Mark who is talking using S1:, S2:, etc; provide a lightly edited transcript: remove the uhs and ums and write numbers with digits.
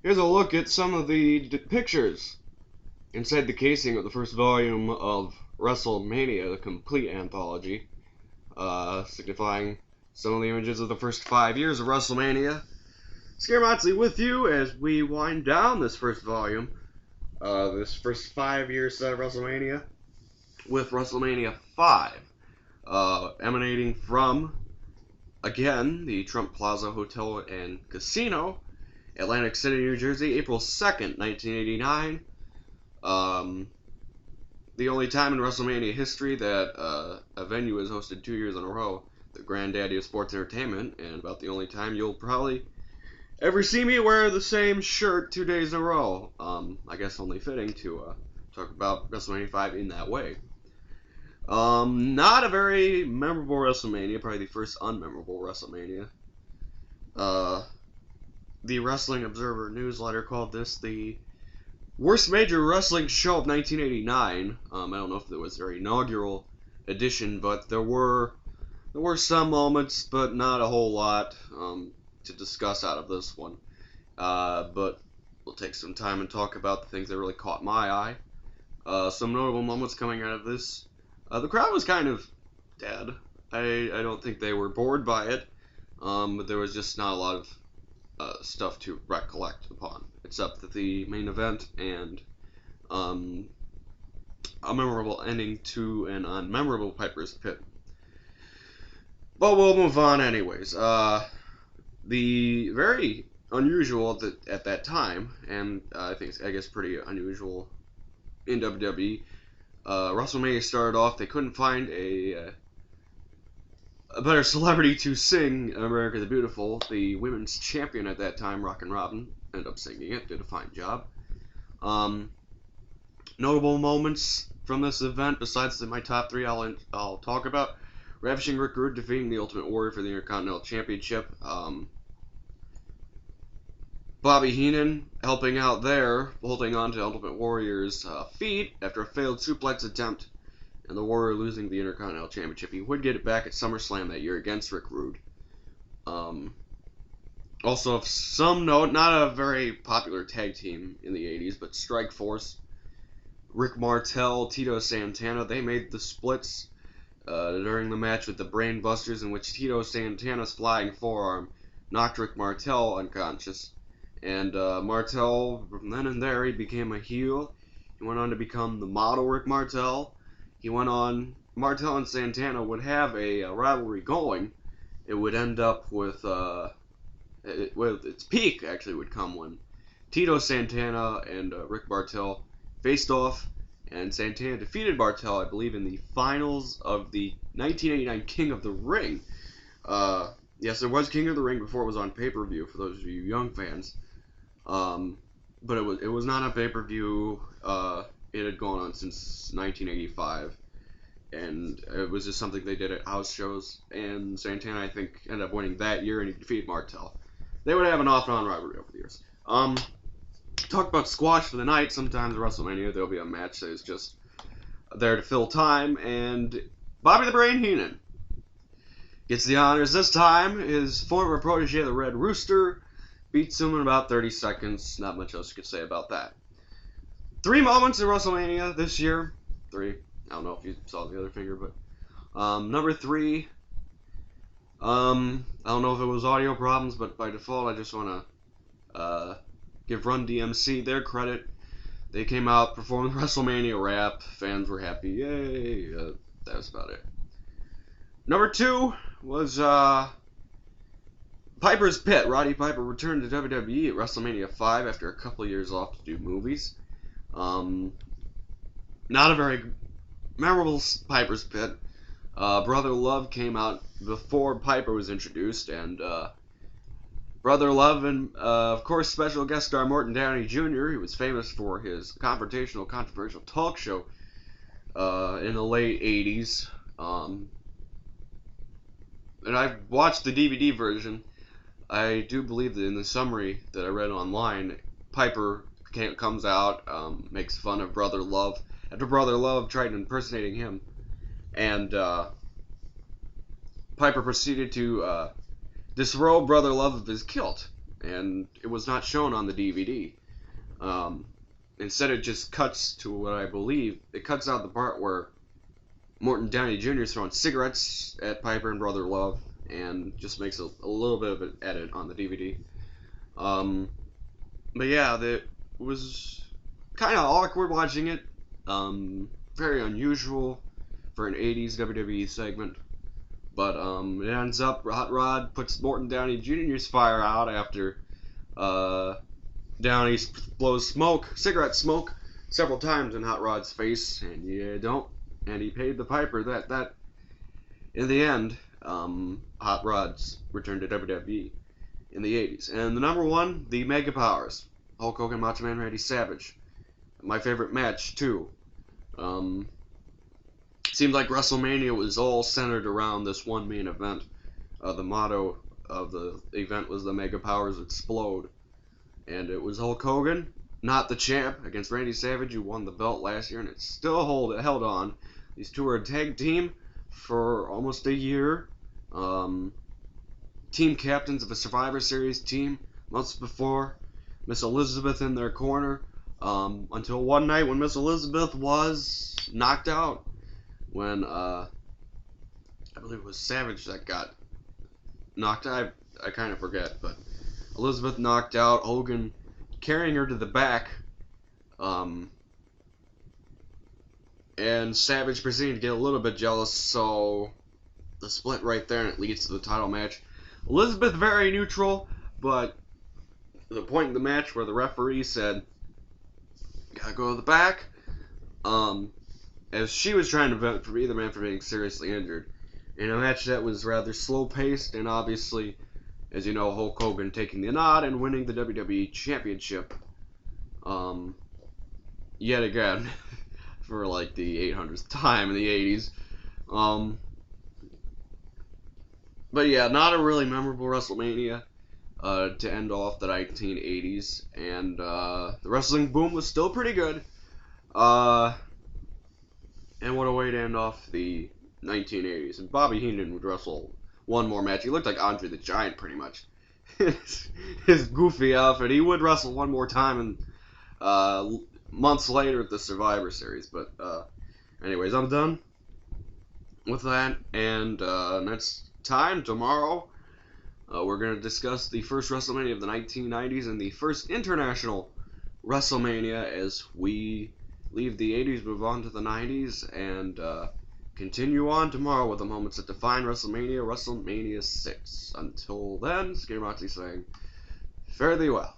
S1: Here's a look at some of the pictures inside the casing of the first volume of WrestleMania, the complete anthology, signifying some of the images of the first 5 years of WrestleMania. Scaramatzi with you as we wind down this first volume, this first 5 year set of WrestleMania, with WrestleMania V, emanating from, again, the Trump Plaza Hotel and Casino, Atlantic City, New Jersey, April 2nd, 1989. The only time in WrestleMania history that a venue has hosted 2 years in a row, the granddaddy of sports entertainment, and about the only time you'll probably ever see me wear the same shirt 2 days in a row. I guess only fitting to talk about WrestleMania 5 in that way. Not a very memorable WrestleMania, probably the first unmemorable WrestleMania. The Wrestling Observer newsletter called this the worst major wrestling show of 1989. I don't know if it was their inaugural edition, but there were some moments, but not a whole lot to discuss out of this one. But we'll take some time and talk about the things that really caught my eye. Some notable moments coming out of this. The crowd was kind of dead. I don't think they were bored by it, but there was just not a lot of stuff to recollect upon, except that the main event and a memorable ending to an unmemorable Piper's Pit. But we'll move on anyways. The very unusual at that time, and I guess pretty unusual in WWE, WrestleMania started off, they couldn't find a better celebrity to sing America the Beautiful. The women's champion at that time, Rockin' Robin, ended up singing it, did a fine job. Notable moments from this event, besides my top three I'll talk about: Ravishing Rick Rude defeating the Ultimate Warrior for the Intercontinental Championship. Bobby Heenan helping out there, holding on to Ultimate Warrior's feet after a failed suplex attempt, and the Warrior losing the Intercontinental Championship. He would get it back at SummerSlam that year against Rick Rude. Also, of some note, not a very popular tag team in the 80s, but Strike Force, Rick Martel, Tito Santana, they made the splits during the match with the Brain Busters, in which Tito Santana's flying forearm knocked Rick Martel unconscious. And Martel, from then and there, he became a heel. He went on to become the model Rick Martel. Martel and Santana would have a rivalry going. It would end up with its peak, actually, would come when Tito Santana and Rick Martel faced off, and Santana defeated Martel, I believe, in the finals of the 1989 King of the Ring. Yes, there was King of the Ring before it was on pay-per-view, for those of you young fans. But it was not on pay-per-view. It had gone on since 1985, and it was just something they did at house shows, and Santana, I think, ended up winning that year, and he defeated Martel. They would have an off-and-on rivalry over the years. Talk about squash for the night. Sometimes at WrestleMania there'll be a match that is just there to fill time, and Bobby the Brain Heenan gets the honors this time. His former protege, the Red Rooster, beats him in about 30 seconds. Not much else you could say about that. 3 moments in WrestleMania this year. 3. I don't know if you saw the other finger, but number 3. I don't know if it was audio problems, but by default I just want to give Run DMC their credit. They came out, performed the WrestleMania rap. Fans were happy. Yay! That was about it. Number 2 was Piper's Pit. Roddy Piper returned to WWE at WrestleMania 5 after a couple years off to do movies. Not a very memorable Piper's Pit. Brother Love came out before Piper was introduced, and Brother Love and, of course, special guest star Morton Downey Jr., he was famous for his confrontational, controversial talk show in the late 80s. And I've watched the DVD version. I do believe that in the summary that I read online, Piper comes out, makes fun of Brother Love, after Brother Love tried impersonating him, and Piper proceeded to disrobe Brother Love of his kilt, and it was not shown on the DVD. Instead, it just cuts to what I believe. It cuts out the part where Morton Downey Jr. is throwing cigarettes at Piper and Brother Love, and just makes a little bit of an edit on the DVD. But yeah, it was kind of awkward watching it. Very unusual for an 80s WWE segment. But it ends up Hot Rod puts Morton Downey Jr.'s fire out after Downey blows cigarette smoke, several times in Hot Rod's face, and and he paid the piper. That in the end, Hot Rod's returned to WWE in the 80s. And the number one, the Mega Powers, Hulk Hogan, Macho Man Randy Savage. My favorite match too. Seemed like WrestleMania was all centered around this one main event. The motto of the event was the Mega Powers Explode. And it was Hulk Hogan, not the champ, against Randy Savage, who won the belt last year, and it still held on. These two were a tag team for almost a year. Team captains of a Survivor Series team months before. Miss Elizabeth in their corner. Until one night when Miss Elizabeth was knocked out. When, I believe it was Savage that got knocked out. I kind of forget, but Elizabeth knocked out, Hogan carrying her to the back, and Savage proceeded to get a little bit jealous, so the split right there, and it leads to the title match. Elizabeth very neutral, but the point in the match where the referee said, "Gotta go to the back," as she was trying to vote for either man for being seriously injured, in a match that was rather slow-paced, and obviously, as you know, Hulk Hogan taking the nod and winning the WWE Championship, yet again, for like the 800th time in the 80s. But yeah, not a really memorable WrestleMania to end off the 1980s, and the wrestling boom was still pretty good. And what a way to end off the 1980s. And Bobby Heenan would wrestle one more match. He looked like Andre the Giant, pretty much. His goofy outfit. He would wrestle one more time, and months later at the Survivor Series. But anyways, I'm done with that. And next time, tomorrow, we're going to discuss the first WrestleMania of the 1990s and the first international WrestleMania as we leave the 80s, move on to the 90s, and continue on tomorrow with the moments that define WrestleMania 6. Until then, Skinner Moxley saying, fare thee well.